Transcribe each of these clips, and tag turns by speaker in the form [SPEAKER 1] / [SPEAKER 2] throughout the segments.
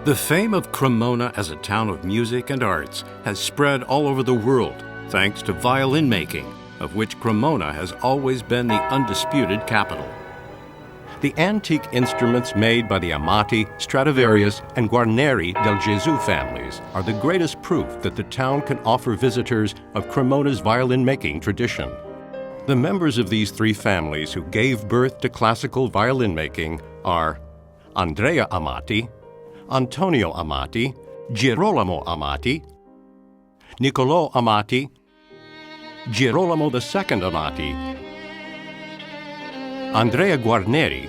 [SPEAKER 1] The fame of Cremona as a town of music and arts has spread all over the world thanks to violin making, of which Cremona has always been the undisputed capital. The antique instruments made by the Amati, Stradivarius, and Guarneri del Gesù families are the greatest proof that the town can offer visitors of Cremona's violin-making tradition. The members of these three families who gave birth to classical violin making are Andrea Amati, Antonio Amati, Girolamo Amati, Niccolò Amati, Girolamo II Amati, Andrea Guarneri,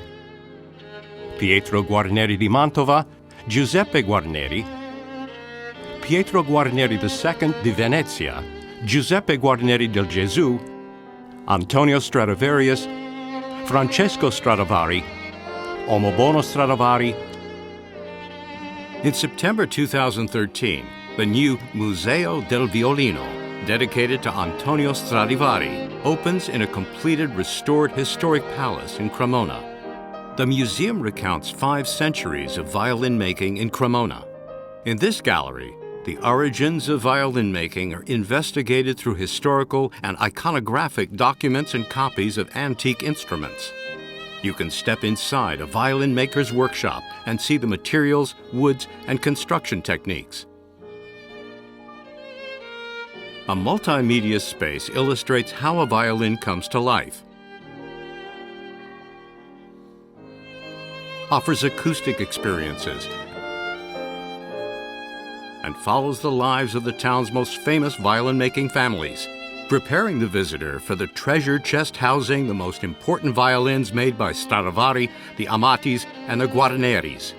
[SPEAKER 1] Pietro Guarneri di Mantova, Giuseppe Guarneri, Pietro Guarneri II di Venezia, Giuseppe Guarneri del Gesù, Antonio Stradivarius, Francesco Stradivari, Omobono Stradivari. In September 2013, the new Museo del Violino, dedicated to Antonio Stradivari, opens in a completed restored historic palace in Cremona. The museum recounts 5 centuries of violin making in Cremona. In this gallery, the origins of violin making are investigated through historical and iconographic documents and copies of antique instruments. You can step inside a violin maker's workshop and see the materials, woods, and construction techniques. A multimedia space illustrates how a violin comes to life, offers acoustic experiences, and follows the lives of the town's most famous violin-making families, preparing the visitor for the treasure chest housing the most important violins made by Stradivari, the Amatis, and the Guarneris.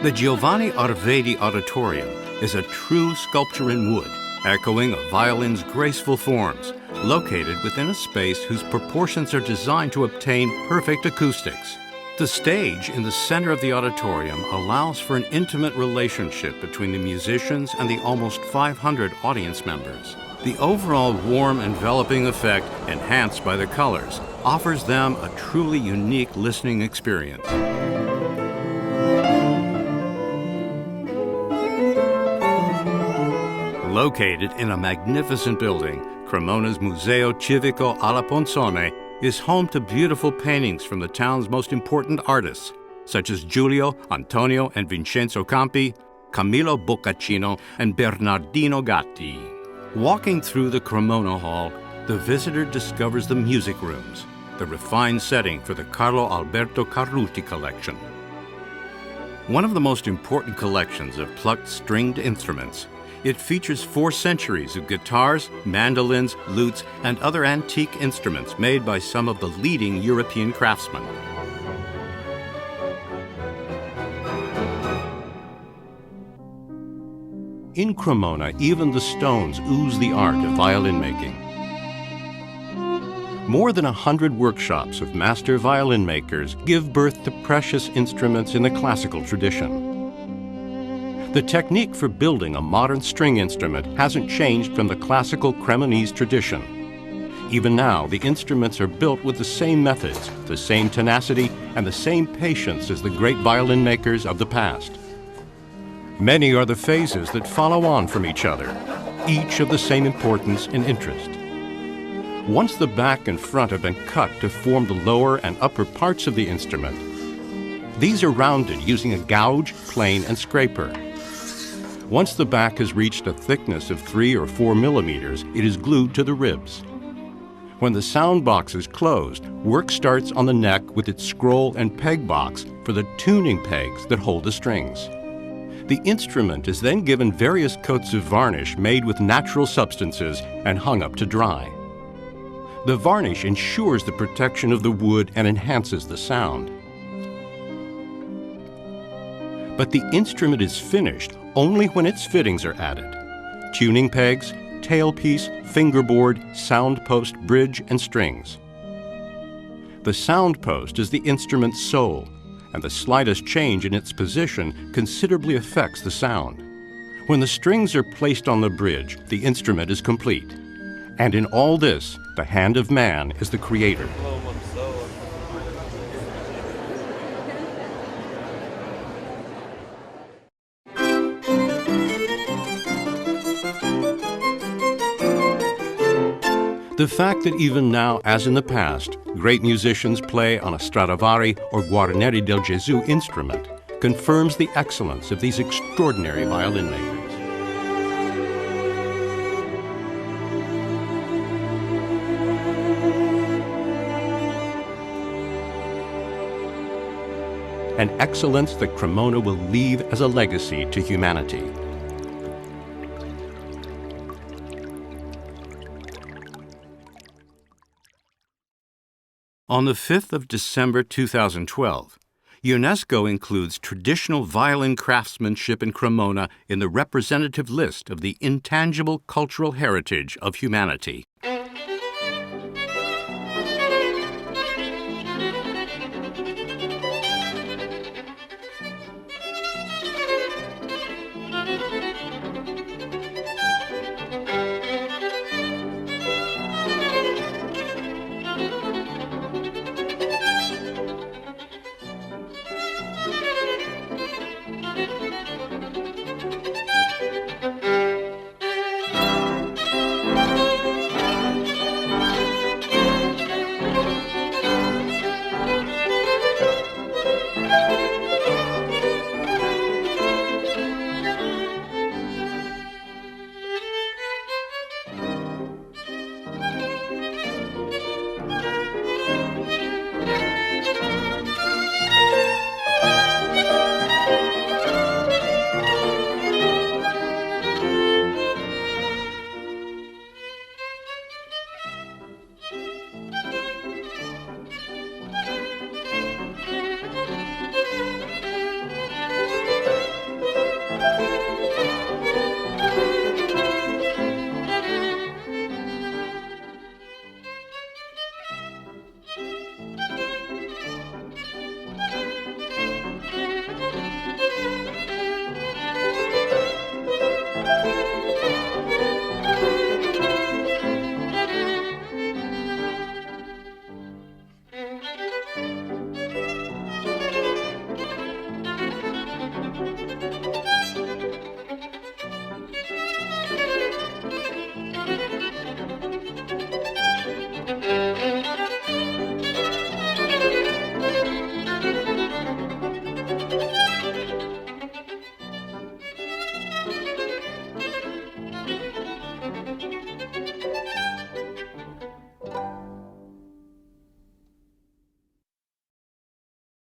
[SPEAKER 1] The Giovanni Arvedi Auditorium is a true sculpture in wood, echoing a violin's graceful forms, located within a space whose proportions are designed to obtain perfect acoustics. The stage in the center of the auditorium allows for an intimate relationship between the musicians and the almost 500 audience members. The overall warm, enveloping effect, enhanced by the colors, offers them a truly unique listening experience. Located in a magnificent building, Cremona's Museo Civico alla Ponzone is home to beautiful paintings from the town's most important artists, such as Giulio, Antonio, and Vincenzo Campi, Camillo Boccaccino, and Bernardino Gatti. Walking through the Cremona Hall, the visitor discovers the music rooms, the refined setting for the Carlo Alberto Carruti collection. One of the most important collections of plucked stringed instruments, it features 4 centuries of guitars, mandolins, lutes, and other antique instruments made by some of the leading European craftsmen. In Cremona, even the stones ooze the art of violin making. More than 100 workshops of master violin makers give birth to precious instruments in the classical tradition. The technique for building a modern string instrument hasn't changed from the classical Cremonese tradition. Even now, the instruments are built with the same methods, the same tenacity, and the same patience as the great violin makers of the past. Many are the phases that follow on from each other, each of the same importance and interest. Once the back and front have been cut to form the lower and upper parts of the instrument, these are rounded using a gouge, plane, and scraper. Once the back has reached a thickness of 3 or 4 millimeters, it is glued to the ribs. When the sound box is closed, work starts on the neck with its scroll and peg box for the tuning pegs that hold the strings. The instrument is then given various coats of varnish made with natural substances and hung up to dry. The varnish ensures the protection of the wood and enhances the sound. But the instrument is finished only when its fittings are added: tuning pegs, tailpiece, fingerboard, sound post, bridge, and strings. The sound post is the instrument's soul, and the slightest change in its position considerably affects the sound. When the strings are placed on the bridge, the instrument is complete. And in all this, the hand of man is the creator. The fact that even now, as in the past, great musicians play on a Stradivari or Guarneri del Gesù instrument confirms the excellence of these extraordinary violin makers. An excellence that Cremona will leave as a legacy to humanity. On the 5th of December 2012, UNESCO includes traditional violin craftsmanship in Cremona in the representative list of the intangible cultural heritage of humanity.